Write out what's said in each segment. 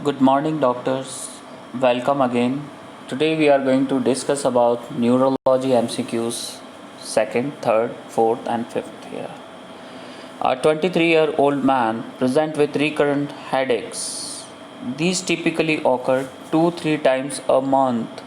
Good morning, doctors. Welcome again. Today we are going to discuss about neurology MCQs second, third, fourth, and fifth year. A 23-year-old man present with recurrent headaches. These typically occur 2-3 times a month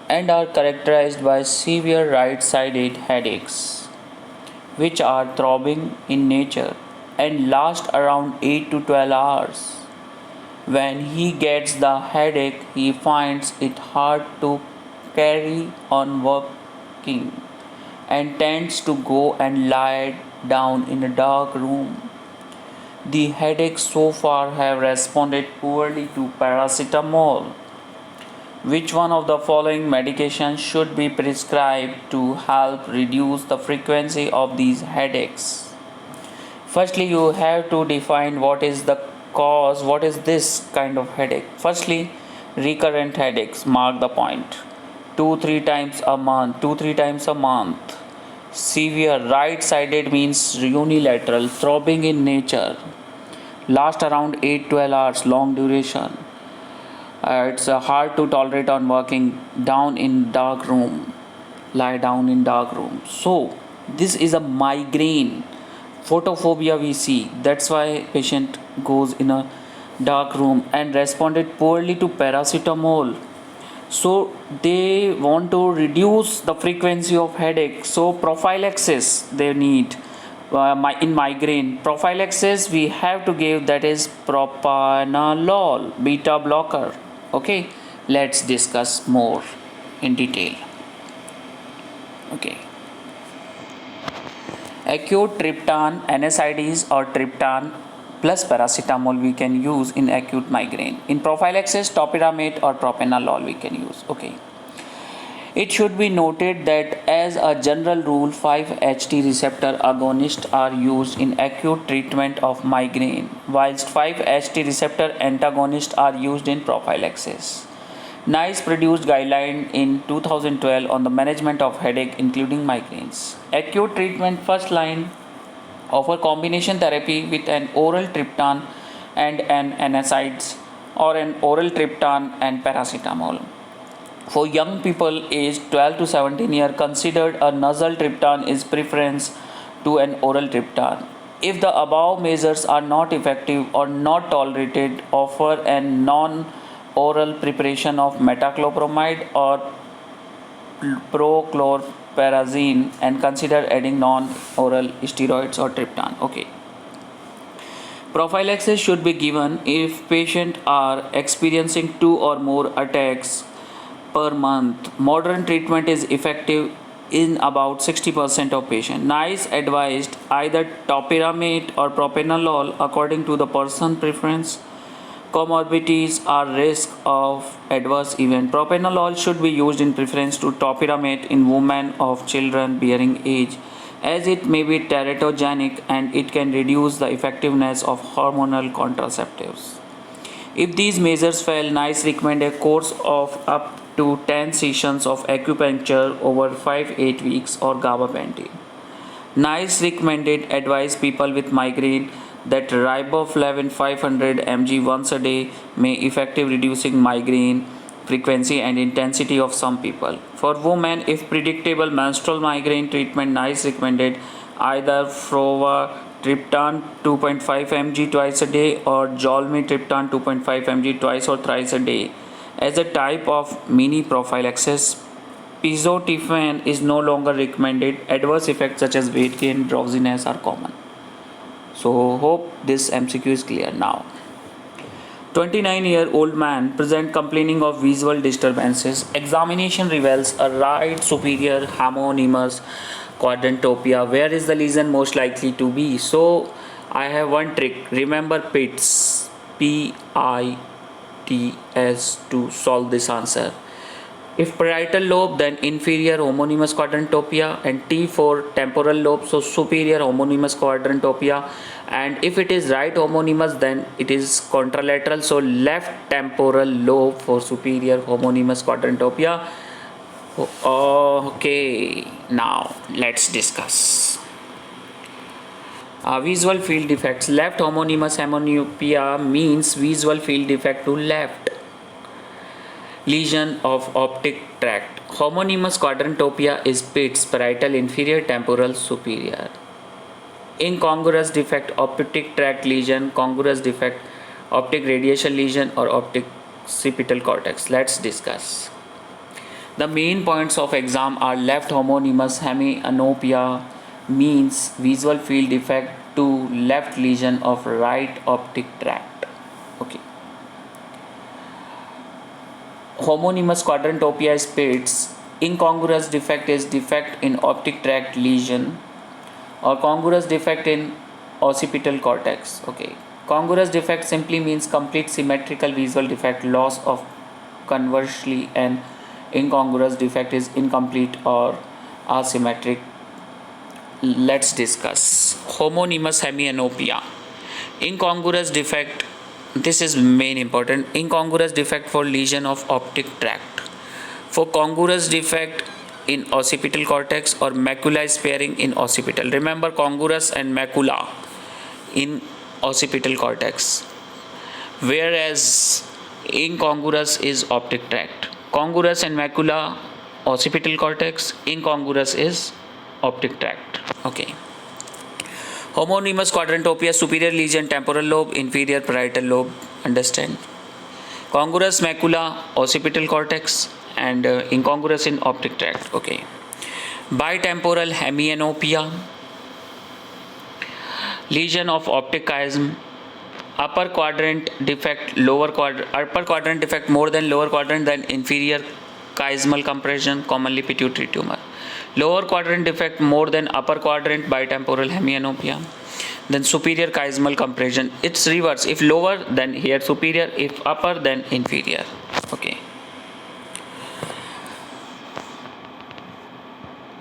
and are characterized by severe right-sided headaches, which are throbbing in nature and last around 8 to 12 hours. When he gets the headache, he finds it hard to carry on working and tends to go and lie down in a dark room. The headaches so far have responded poorly to paracetamol. Which one of the following medications should be prescribed to help reduce the frequency of these headaches? Firstly, you have to define what is the cause, what is this kind of headache. Firstly, recurrent headaches, mark the point. 2-3 times a month, 2-3 times a month. Severe right sided means unilateral, throbbing in nature, last around 8-12 hours, long duration. It's hard to tolerate on working down in dark room, lie down in dark room. So this is a migraine. Photophobia we see. That's why patient goes in a dark room and responded poorly to paracetamol. So they want to reduce the frequency of headache. So prophylaxis they need. In migraine prophylaxis we have to give, that is propranolol, beta blocker. Okay, let's discuss more in detail. Okay, acute triptan NSAIDs or triptan plus paracetamol we can use in acute migraine. In prophylaxis topiramate or propranolol we can use. Okay, it should be noted that as a general rule 5-HT receptor agonists are used in acute treatment of migraine, whilst 5-HT receptor antagonists are used in prophylaxis. NICE produced guideline in 2012 on the management of headache including migraines. Acute treatment first line offer combination therapy with an oral triptan and an NSAIDs or an oral triptan and paracetamol. For young people aged 12 to 17 years, considered a nasal triptan is preference to an oral triptan. If the above measures are not effective or not tolerated, offer a non-oral preparation of metoclopramide or prochlorperazine and consider adding non-oral steroids or triptan. Okay. Prophylaxis should be given if patients are experiencing 2 or more attacks per month. Modern treatment is effective in about 60% of patients. NICE advised either topiramate or propranolol according to the person preference. Comorbidities are risk of adverse event. Propranolol should be used in preference to topiramate in women of children bearing age, as it may be teratogenic and it can reduce the effectiveness of hormonal contraceptives. If these measures fail, NICE recommend a course of up to 10 sessions of acupuncture over 5-8 weeks or gabapentin. NICE recommended advise people with migraine that riboflavin 500 mg once a day may effective reducing migraine frequency and intensity of some people. For women, if predictable menstrual migraine treatment, NICE recommended either Triptan 2.5 mg twice a day or Triptan 2.5 mg twice or thrice a day. As a type of mini prophylaxis, pizotifen is no longer recommended. Adverse effects such as weight gain, drowsiness are common. So hope this MCQ is clear now. 29-year-old man present complaining of visual disturbances. Examination reveals a right superior homonymous quadrantopia. Where is the lesion most likely to be? So I have one trick. Remember PITS, PITS, to solve this answer. If parietal lobe, then inferior homonymous quadrantopia, and T for temporal lobe, so superior homonymous quadrantopia. And if it is right homonymous, then it is contralateral, so left temporal lobe for superior homonymous quadrantopia. Okay, now let's discuss. Visual field defects. Left homonymous hemianopia means visual field defect to left. Lesion of optic tract. Homonymous quadrantopia is pits, parietal inferior, temporal superior. Incongruous defect, optic tract lesion, congruous defect, optic radiation lesion or optic occipital cortex. Let's discuss. The main points of exam are left homonymous hemianopia means visual field defect to left lesion of right optic tract. Okay. Homonymous quadrantopia is pits. Incongruous defect is defect in optic tract lesion or congruous defect in occipital cortex. Okay. Congruous defect simply means complete symmetrical visual defect, loss of conversely, and incongruous defect is incomplete or asymmetric. Let's discuss homonymous hemianopia. Incongruous defect, this is main important. Incongruous defect for lesion of optic tract. For congruous defect in occipital cortex or macula sparing in occipital. Remember congruous and macula in occipital cortex, whereas incongruous is optic tract. Congruous and macula occipital cortex, incongruous is optic tract. Okay. Homonymous quadrantopia, superior lesion temporal lobe, inferior parietal lobe. Understand? Congruous macula occipital cortex and incongruous in optic tract. Okay. Bitemporal hemianopia, lesion of optic chiasm, upper quadrant defect more than lower quadrant than inferior chiasmal compression, commonly pituitary tumor. Lower quadrant defect more than upper quadrant, bitemporal hemianopia. Then superior chiasmal compression, it's reverse. If lower, then here superior. If upper, then inferior. Okay.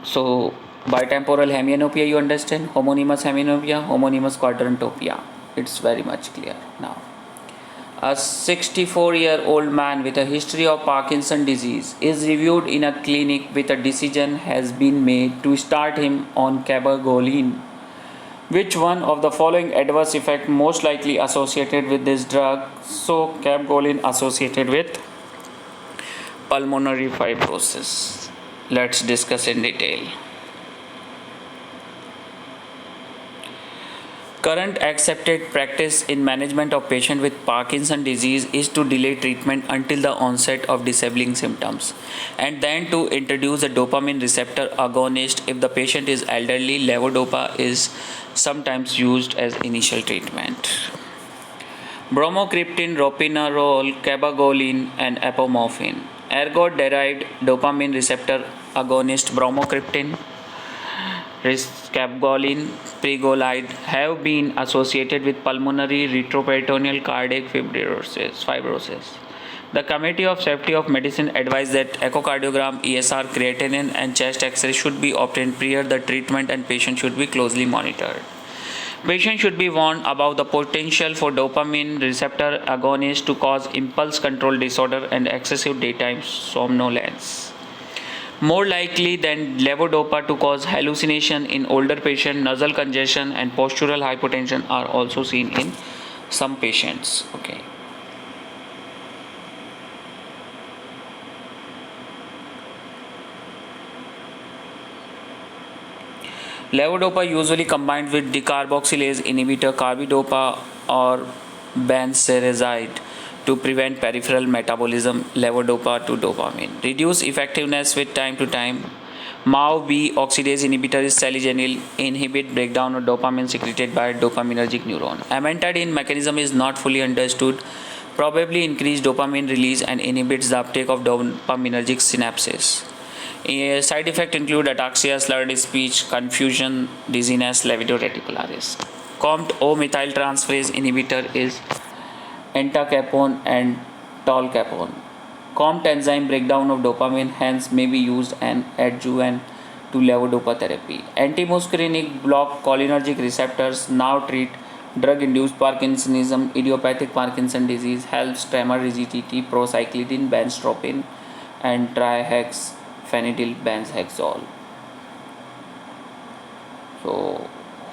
So bitemporal hemianopia, you understand? Homonymous hemianopia, homonymous quadrantopia. It's very much clear now. A 64-year-old man with a history of Parkinson's disease is reviewed in a clinic with a decision has been made to start him on cabergoline. Which one of the following adverse effect most likely associated with this drug? So cabergoline associated with pulmonary fibrosis. Let's discuss in detail. Current accepted practice in management of patient with Parkinson's disease is to delay treatment until the onset of disabling symptoms and then to introduce a dopamine receptor agonist. If the patient is elderly, levodopa is sometimes used as initial treatment. Bromocriptine, ropinirole, cabergoline and apomorphine. Ergot-derived dopamine receptor agonist bromocriptine, cabergoline, pregolide have been associated with pulmonary retroperitoneal cardiac fibrosis. The Committee of Safety of Medicine advised that echocardiogram, ESR, creatinine and chest X-ray should be obtained prior the treatment and patient should be closely monitored. Patient should be warned about the potential for dopamine receptor agonists to cause impulse control disorder and excessive daytime somnolence. More likely than levodopa to cause hallucination in older patients, nasal congestion and postural hypotension are also seen in some patients. Okay. Levodopa usually combined with decarboxylase inhibitor carbidopa or benserazide to prevent peripheral metabolism, levodopa to dopamine. Reduce effectiveness with time to time. MAO-B oxidase inhibitor is saligenil, inhibit breakdown of dopamine secreted by dopaminergic neuron. Amantadine mechanism is not fully understood, probably increase dopamine release and inhibits the uptake of dopaminergic synapses. Side effects include ataxia, slurred speech, confusion, dizziness, levator reticularis. COMT-O methyltransferase inhibitor is entacapone and tolcapone. COMT enzyme breakdown of dopamine hence may be used as adjuvant to levodopa therapy. Antimuscarinic block cholinergic receptors now treat drug-induced Parkinsonism, idiopathic Parkinson's disease, helps tremor, rigidity, procyclidine, benztropine, and trihexyphenidyl benzhexol. So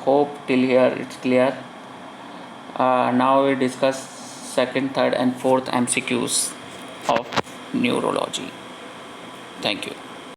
Hope till here it's clear. Now we discuss second, third, and fourth MCQs of neurology. Thank you.